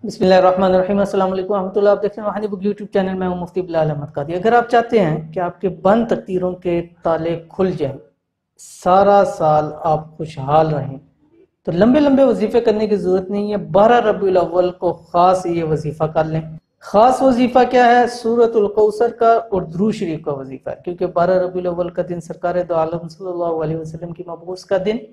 बिस्मिल्लाहिर्रहमानिर्रहीम। अस्सलाम वालेकुम रहमतुल्लाह। आप देख रहे हैं वहानी बुक यूट्यूब चैनल में हूं मुफ्ती बिलाल अहमद कादरी। अगर आप चाहते हैं कि आपके बंद तकदीरों के ताले खुल जाएं, सारा साल आप खुशहाल रहें, तो लंबे लंबे वजीफे करने की जरूरत नहीं है। 12 रबीउल अव्वल को खास ये वजीफा कर लें। खास वजीफा क्या है? सूरतुल कौसर का और दुरूद शरीफ का वजीफा है, क्योंकि 12 रबीउल अव्वल का दिन सरकार दो आलम सल्लल्लाहु अलैहि वसल्लम की मबऊस का दिन,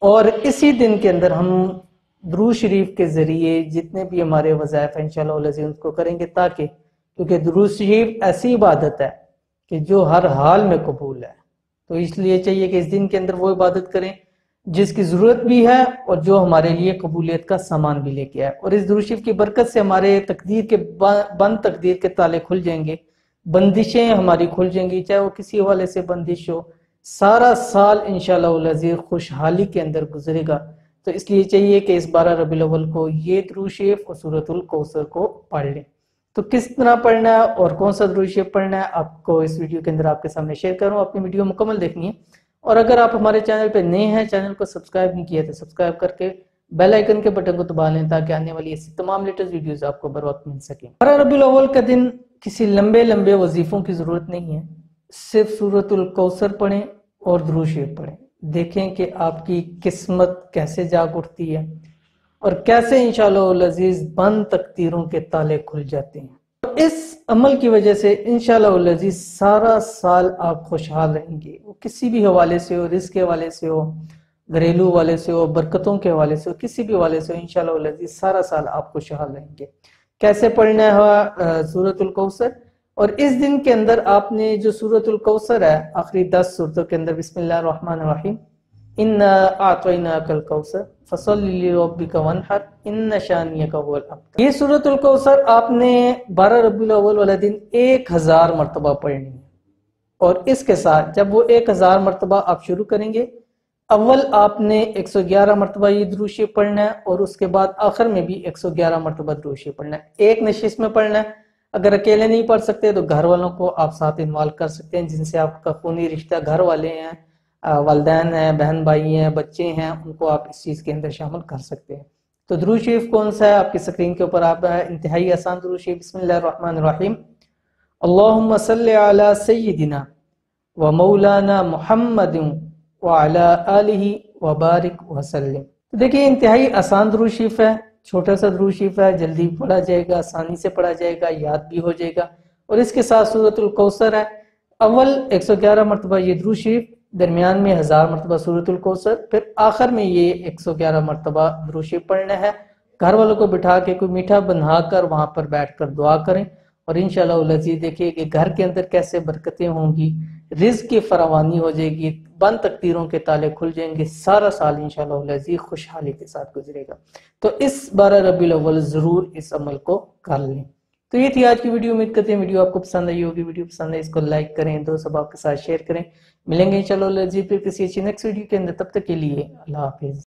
और इसी दिन के अंदर हम दुरूद शरीफ के जरिए जितने भी हमारे वज़ाइफ हैं इंशाअल्लाह अज़ीज़ उसको करेंगे, ताकि क्योंकि दुरूद शरीफ ऐसी इबादत है कि जो हर हाल में कबूल है। तो इसलिए चाहिए कि इस दिन के अंदर वो इबादत करें जिसकी ज़रूरत भी है और जो हमारे लिए कबूलियत का सामान भी लेके आए। और इस दुरूद शरीफ की बरकत से हमारे तकदीर के बंद तकदीर के ताले खुल जाएंगे, बंदिशें हमारी खुल जाएंगी, चाहे वो किसी हवाले से बंदिश हो। सारा साल इंशाअल्लाह अज़ीज़ खुशहाली के अंदर गुजरेगा। तो इसलिए चाहिए कि इस 12 रबीउल अव्वल को ये दुरूद शरीफ और सूरतुल कौसर को पढ़ लें। तो किस तरह पढ़ना है और कौन सा दुरूद शरीफ पढ़ना है, आपको इस वीडियो के अंदर आपके सामने शेयर करूँ। अपनी वीडियो मुकम्मल देखनी है, और अगर आप हमारे चैनल पे नए हैं, चैनल को सब्सक्राइब नहीं किया तो सब्सक्राइब करके बेल आइकन के बटन को दबा लें, ताकि आने वाली ऐसी तमाम लेटेस्ट वीडियोस आपको बर वक्त मिल सके। 12 रबीउल अव्वल का दिन किसी लंबे लंबे वजीफों की जरूरत नहीं है, सिर्फ सूरतुल कौसर पढ़ें और दुरूद शरीफ पढ़ें। देखें कि आपकी किस्मत कैसे जाग उठती है और कैसे इंशाअल्लाह अज़ीज़ बंद तकदीरों के ताले खुल जाते हैं। तो इस अमल की वजह से इंशाअल्लाह अज़ीज़ सारा साल आप खुशहाल रहेंगे। वो किसी भी हवाले से हो, रिज़्क़ के हवाले से हो, घरेलू हवाले से हो, बरकतों के हवाले से हो, किसी भी हवाले से हो, इंशाअल्लाह अज़ीज़ सारा साल आप खुशहाल रहेंगे। कैसे पढ़ना है सूरतुल कौसर? और इस दिन के अंदर आपने जो सूरतुल कौसर है, आखिरी 10 सूरतों के अंदर बिस्मिल्लाहिर्रहमानिर्रहीम इन्ना आतैनाकल कौसर फसल्लि लिरब्बिका वन्हर इन्न शानियका हुवल अब्तर। ये सूरतुल कौसर आपने 12 रबीउल अव्वल वाला दिन 1000 मरतबा पढ़नी है। और इसके साथ जब वो 1000 मरतबा आप शुरू करेंगे, अव्वल आपने 111 मरतबा ये दुरूद शरीफ पढ़ना है, और उसके बाद आखिर में भी 111 मरतबा दुरूद शरीफ पढ़ना है। एक नशिश में पढ़ना है। अगर अकेले नहीं पढ़ सकते तो घर वालों को आप साथ इन्वॉल्व कर सकते हैं, जिनसे आपका खूनी रिश्ता, घर वाले हैं, वालिदैन हैं, बहन भाई हैं, बच्चे हैं, उनको आप इस चीज़ के अंदर शामिल कर सकते हैं। तो दुरूद शरीफ कौन सा है? आपकी स्क्रीन के ऊपर आप इंतहाई आसान दुरूद शरीफ बिस्मिल्लाहिर्रहमानिर्रहीम अल्लाहुम्मा सल्लि अला सय्यिदिना व मौलाना मुहम्मदिन व अला आलिहि व बारिक व सल्लिम। तो देखिए इंतहाई आसान दुरूद शरीफ है, छोटा सा दुरूद शरीफ है, जल्दी पढ़ा जाएगा, आसानी से पढ़ा जाएगा, याद भी हो जाएगा। और इसके साथ सूरतुल कौसर है। अव्वल 111 मरतबा ये दुरूद शरीफ, दरमियान में 1000 मरतबा सूरतुल कौसर, फिर आखिर में ये 111 मरतबा दुरूद शरीफ पढ़ना है। घर वालों को बिठा के कोई मीठा बनाकर वहां पर बैठकर दुआ करें, और इंशाअल्लाह अज़ीज़ देखिए कि घर के अंदर कैसे बरकतें होंगी, रिज़्क़ की फरावानी हो जाएगी, बंद तकदीरों के ताले खुल जाएंगे। सारा साल इंशाअल्लाह अज़ीज़ खुशहाली के साथ गुजरेगा। तो इस 12 रबीउल अव्वल जरूर इस अमल को कर लें। तो ये थी आज की वीडियो। उम्मीद करते हैं वीडियो आपको पसंद आई होगी। वीडियो पसंद है इसको लाइक करें, दोस्त सबके साथ शेयर करें। मिलेंगे इंशाअल्लाह अज़ीज़ फिर किसी अच्छी नेक्स्ट वीडियो के अंदर। तब तक के लिए अल्लाह हाफिज़।